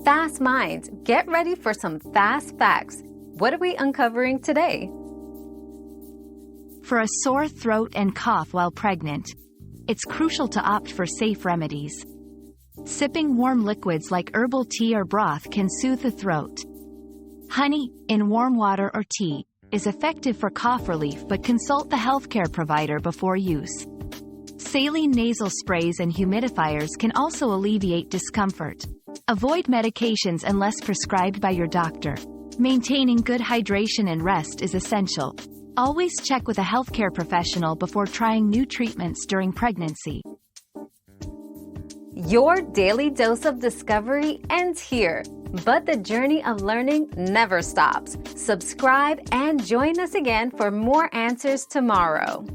Fast minds, get ready for some fast facts. What are we uncovering today? For a sore throat and cough while pregnant, it's crucial to opt for safe remedies. Sipping warm liquids like herbal tea or broth can soothe the throat. Honey, in warm water or tea, is effective for cough relief, but consult the healthcare provider before use. Saline nasal sprays and humidifiers can also alleviate discomfort. Avoid medications unless prescribed by your doctor. Maintaining good hydration and rest is essential. Always check with a healthcare professional before trying new treatments during pregnancy. Your daily dose of discovery ends here, but the journey of learning never stops. Subscribe and join us again for more answers tomorrow.